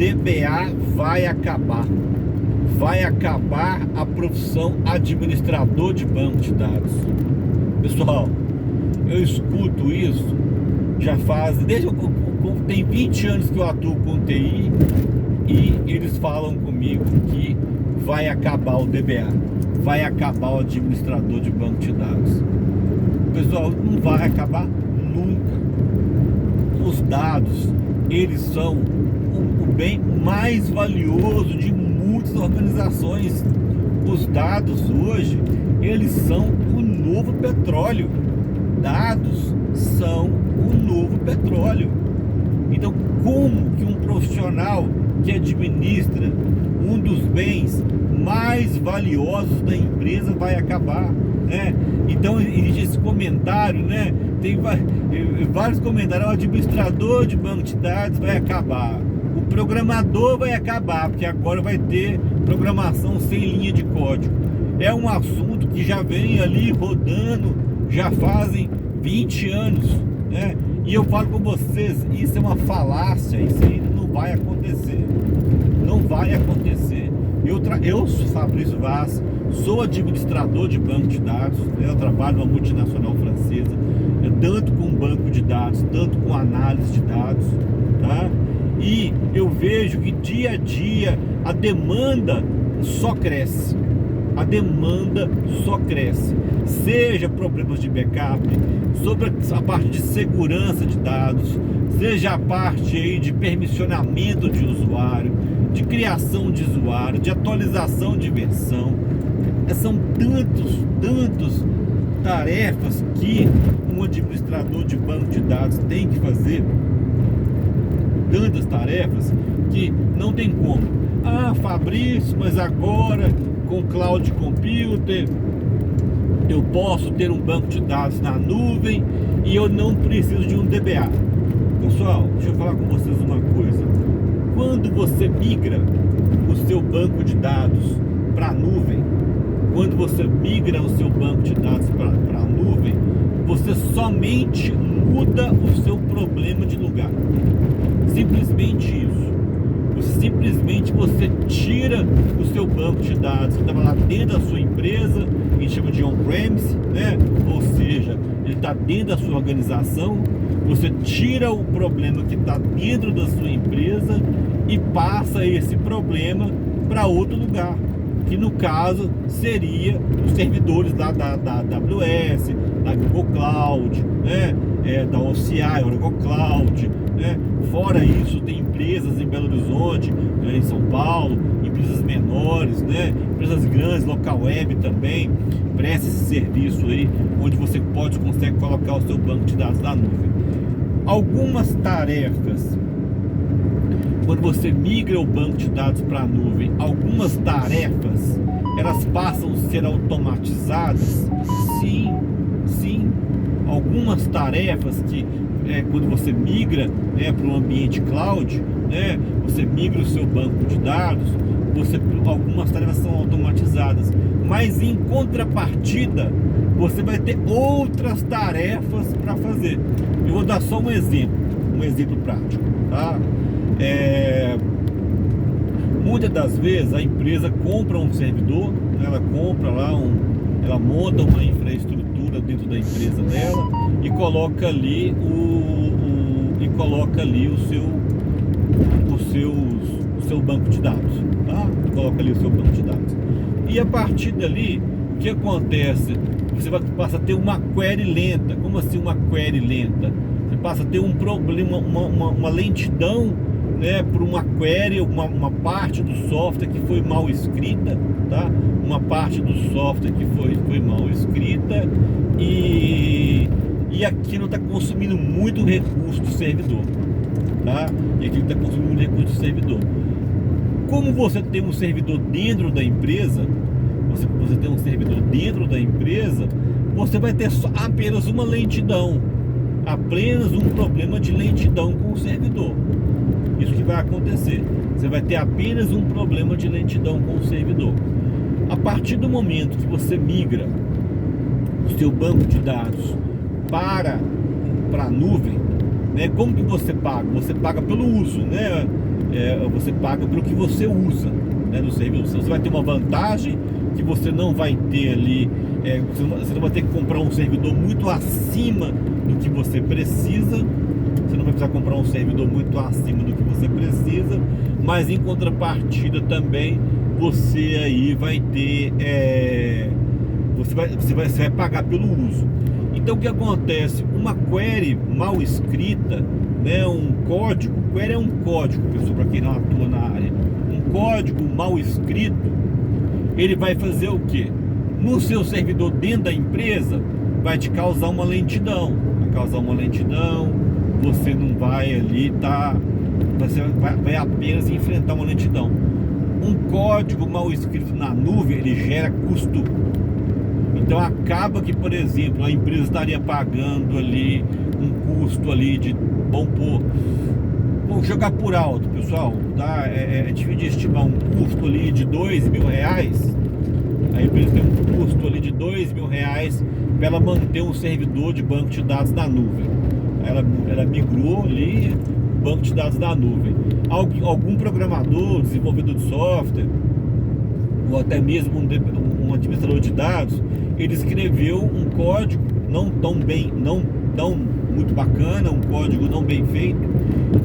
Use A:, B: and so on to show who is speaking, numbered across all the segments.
A: DBA vai acabar. Vai acabar a profissão administrador de banco de dados. Pessoal, eu escuto isso já faz, tem 20 anos que eu atuo com TI e eles falam comigo que vai acabar o DBA, vai acabar o administrador de banco de dados. Pessoal, não vai acabar nunca. Os dados, eles são o bem mais valioso de muitas organizações. Os dados hoje, eles são o novo petróleo. Dados são o novo petróleo. Então, como que um profissional que administra um dos bens mais valiosos da empresa vai acabar, né? Então, existe esse comentário, né? Tem vários comentários. O administrador de banco de dados vai acabar, o programador vai acabar, porque agora vai ter programação sem linha de código. É um assunto que já vem ali rodando, já fazem 20 anos, né? E eu falo com vocês, isso é uma falácia, isso aí não vai acontecer. Não vai acontecer. Eu sou Fabrício Vaz, sou administrador de banco de dados, né? Eu trabalho numa multinacional francesa, tanto com banco de dados, tanto com análise de dados, tá? E eu vejo que dia a dia a demanda só cresce. A demanda só cresce, seja problemas de backup, sobre a parte de segurança de dados, seja a parte aí de permissionamento de usuário, de criação de usuário, de atualização de versão. São tantos tarefas que um administrador de banco de dados tem que fazer, tantas tarefas que não tem como. Ah, Fabrício, mas agora com Cloud Computer eu posso ter um banco de dados na nuvem e eu não preciso de um DBA. Pessoal, deixa eu falar com vocês uma coisa. Quando você migra o seu banco de dados para a nuvem, quando você migra o seu banco de dados para a nuvem, você somente muda o seu problema de lugar. Simplesmente isso. Simplesmente você tira o seu banco de dados que estava lá dentro da sua empresa, que a gente chama de on-premise, né? Ou seja, ele está dentro da sua organização. Você tira o problema que está dentro da sua empresa e passa esse problema para outro lugar, que no caso seria os servidores da AWS, da Google Cloud, né? Da OCI, Oracle Cloud, né? Fora isso, tem empresas em Belo Horizonte, né, em São Paulo, empresas menores, né, empresas grandes, local web também, presta esse serviço aí, onde você consegue colocar o seu banco de dados na nuvem. Algumas tarefas, quando você migra o banco de dados para a nuvem, algumas tarefas, elas passam a ser automatizadas? Sim. Algumas tarefas que quando você migra, né, para um ambiente cloud, né, você migra o seu banco de dados, algumas tarefas são automatizadas, mas em contrapartida você vai ter outras tarefas para fazer. Eu vou dar só um exemplo prático, tá? Muitas das vezes a empresa compra um servidor, ela compra lá ela monta uma infraestrutura dentro da empresa dela e coloca ali o seu banco de dados, tá? Coloca ali o seu banco de dados. E a partir dali, o que acontece? Você passa a ter uma query lenta. Como assim uma query lenta? Você passa a ter um problema, uma lentidão, né, por uma query, uma parte do software que foi mal escrita, tá? Uma parte do software que foi mal escrita e aquilo está consumindo muito recurso do servidor, tá? E aquilo está consumindo muito recurso do servidor. Como você tem um servidor dentro da empresa, você tem um servidor dentro da empresa, você vai ter apenas uma lentidão, apenas um problema de lentidão com o servidor. Isso que vai acontecer. Você vai ter apenas um problema de lentidão com o servidor. A partir do momento que você migra o seu banco de dados para a nuvem, né? Como que você paga? Você paga pelo uso, né? você paga pelo que você usa, né, no servidor. Você vai ter uma vantagem que você não vai ter ali, você não vai ter que comprar um servidor muito acima do que você precisa. Você não vai precisar comprar um servidor muito acima do que você precisa, mas em contrapartida também você aí vai ter, você vai pagar pelo uso. Então o que acontece? Uma query mal escrita, né, um código, query é um código, pessoal, para quem não atua na área, um código mal escrito, ele vai fazer o quê? No seu servidor dentro da empresa, vai te causar uma lentidão, você não vai ali você vai apenas enfrentar uma lentidão. Um código mal escrito na nuvem, ele gera custo. Então acaba que, por exemplo, a empresa estaria pagando ali um custo ali de, vamos jogar por alto, pessoal, tá? É difícil de estimar um custo ali de R$2.000. A empresa tem um custo ali de R$2.000 para ela manter um servidor de banco de dados na nuvem. Ela migrou ali o banco de dados da nuvem. Algum programador, desenvolvedor de software, ou até mesmo um administrador de dados, ele escreveu um código não tão muito bacana, um código não bem feito,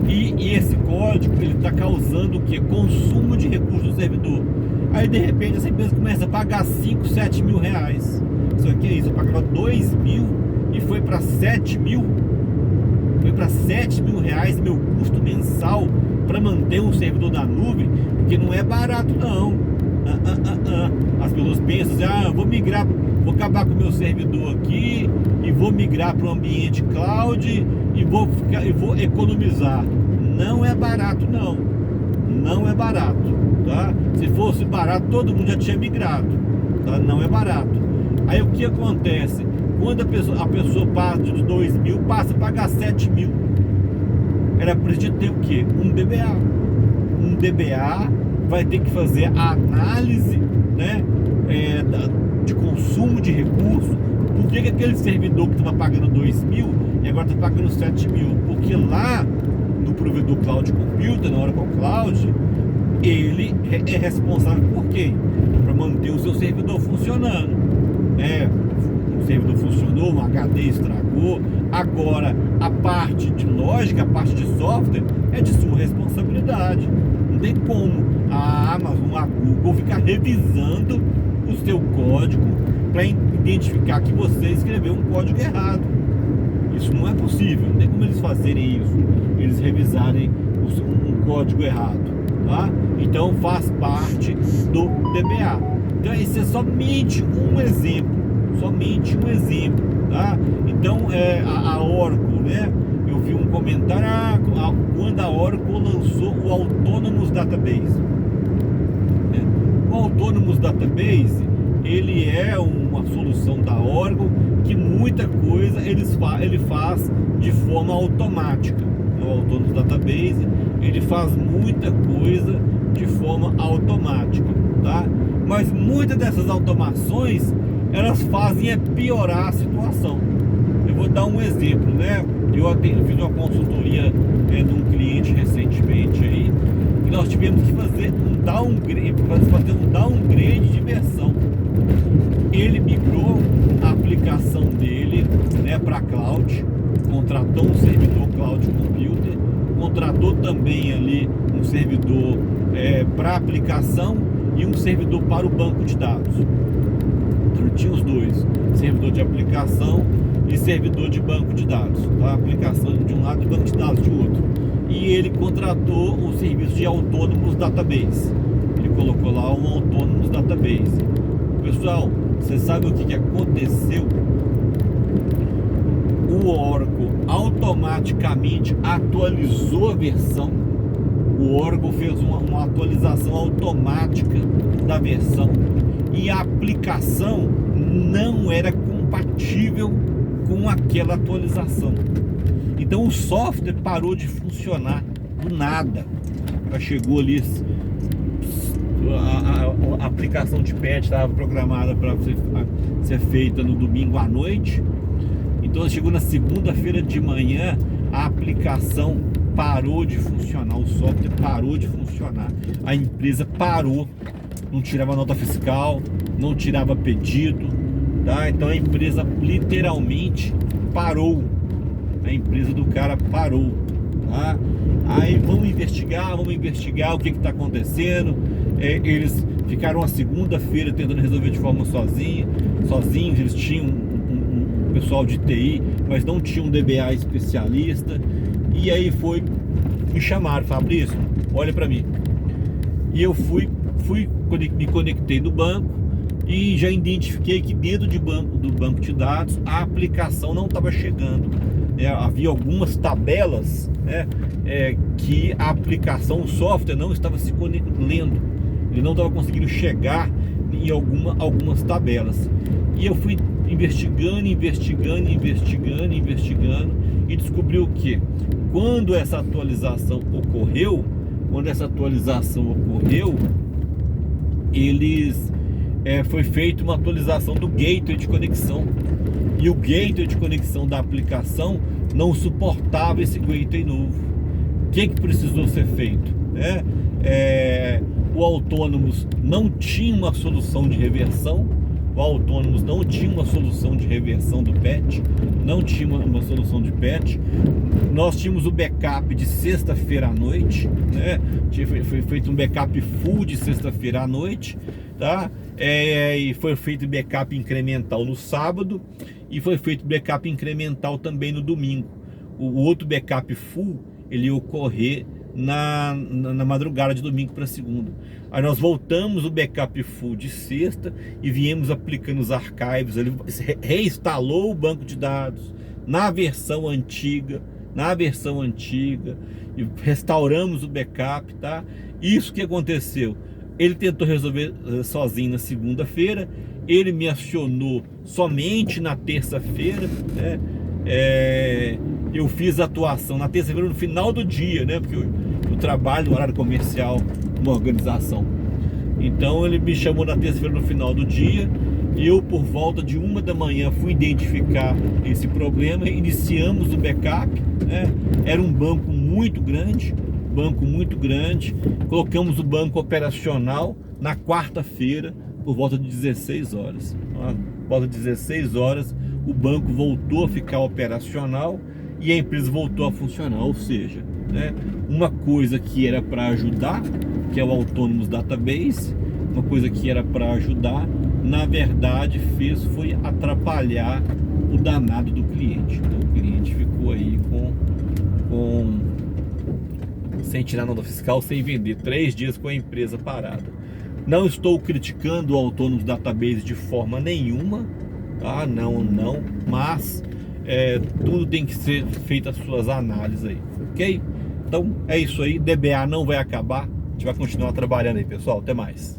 A: e esse código ele está causando o que? Consumo de recursos do servidor. Aí de repente essa empresa começa a pagar 5, 7 mil reais. Isso aqui é isso, eu pagava 2 mil e foi para 7 mil. Foi para 7 mil reais meu custo mensal para manter um servidor na nuvem, porque não é barato não. As pessoas pensam assim, vou acabar com o meu servidor aqui e vou migrar para o ambiente cloud e vou economizar. Não é barato não é barato, tá? Se fosse barato todo mundo já tinha migrado, tá? Não é barato. Aí o que acontece? Quando a pessoa passa de 2 mil, passa a pagar 7 mil, ela precisa ter o quê? Um DBA vai ter que fazer a análise, né, de consumo de recursos. Por que aquele servidor que estava pagando 2 mil e agora está pagando 7 mil? Porque lá no provedor Cloud Computer, na Oracle Cloud, ele é responsável por quê? Para manter o seu servidor funcionando. O servidor funcionou, um HD estragou. Agora a parte de lógica, a parte de software é de sua responsabilidade. Não tem como a Amazon, a Google ficar revisando o seu código para identificar que você escreveu um código errado. Isso não é possível, não tem como eles fazerem isso, eles revisarem um código errado, tá? Então faz parte do DBA. Então esse é somente um exemplo, tá? Então a Oracle, né? Eu vi um comentário quando a Oracle lançou o Autonomous Database. O Autonomous Database, ele é uma solução da Oracle que muita coisa ele faz de forma automática. O Autonomous Database, ele faz muita coisa de forma automática, tá? Mas muitas dessas automações, elas fazem piorar a situação. Eu vou dar um exemplo, né? Eu fiz uma consultoria de um cliente recentemente aí, e nós tivemos que fazer um downgrade de versão. Ele migrou a aplicação dele, né, para cloud, contratou um servidor Cloud Computer, contratou também ali um servidor para aplicação e um servidor para o banco de dados. Então tinha os dois, servidor de aplicação e servidor de banco de dados, tá? Aplicação de um lado e banco de dados de outro. E ele contratou o serviço de Autonomous Database. Ele colocou lá um Autonomous Database. Pessoal, você sabe o que aconteceu? O Oracle automaticamente atualizou a versão. O Oracle fez uma atualização automática da versão e a aplicação não era compatível com aquela atualização. Então o software parou de funcionar do nada. Ela chegou ali, a aplicação de patch estava programada para ser feita no domingo à noite. Então chegou na segunda-feira de manhã, a aplicação parou de funcionar, o software parou de funcionar, a empresa parou, não tirava nota fiscal, não tirava pedido, tá? Então a empresa literalmente parou, a empresa do cara parou, tá? Aí vamos investigar o que está acontecendo. Eles ficaram a segunda-feira tentando resolver de forma sozinhos. Eles tinham um pessoal de TI, mas não tinham um DBA especialista. E aí me chamaram: Fabrício, olha para mim. E eu me conectei no banco e já identifiquei que dentro do banco de dados a aplicação não estava chegando. Havia algumas tabelas, né, que a aplicação, o software não estava se lendo, ele não estava conseguindo chegar em algumas tabelas. E eu fui investigando e descobri o que? Quando essa atualização ocorreu, foi feita uma atualização do gateway de conexão, e o gateway de conexão da aplicação não suportava esse gateway novo. O que precisou ser feito? O Autônomos não tinha uma solução de reversão, do patch, não tinha uma solução de patch. Nós tínhamos o backup de sexta-feira à noite, né? Foi feito um backup full de sexta-feira à noite, tá? E foi feito backup incremental no sábado, e foi feito backup incremental também no domingo. O outro backup full, ele ia ocorrer na madrugada de domingo para segunda. Aí nós voltamos o backup full de sexta e viemos aplicando os arquivos. Ele reinstalou o banco de dados na versão antiga, e restauramos o backup, tá? Isso que aconteceu. Ele tentou resolver sozinho na segunda-feira, ele me acionou somente na terça-feira, né? Eu fiz a atuação na terça-feira no final do dia, né? Porque eu trabalho no horário comercial, uma organização. Então ele me chamou na terça-feira no final do dia. Eu, por volta de 1 da manhã, fui identificar esse problema. Iniciamos o backup, né? Era um banco muito grande. Colocamos o banco operacional na quarta-feira por volta de 16 horas. Por volta de 16 horas o banco voltou a ficar operacional e a empresa voltou a funcionar. Ou seja, né, uma coisa que era para ajudar, que é o Autônomos Database, uma coisa que era para ajudar, na verdade foi atrapalhar o danado do cliente. Então o cliente ficou aí sem tirar nota fiscal, sem vender, 3 dias com a empresa parada. Não estou criticando o Autônomos Database de forma nenhuma, tá? Não, mas tudo tem que ser feito as suas análises aí, ok? Então é isso aí, DBA não vai acabar, a gente vai continuar trabalhando aí, pessoal. Até mais.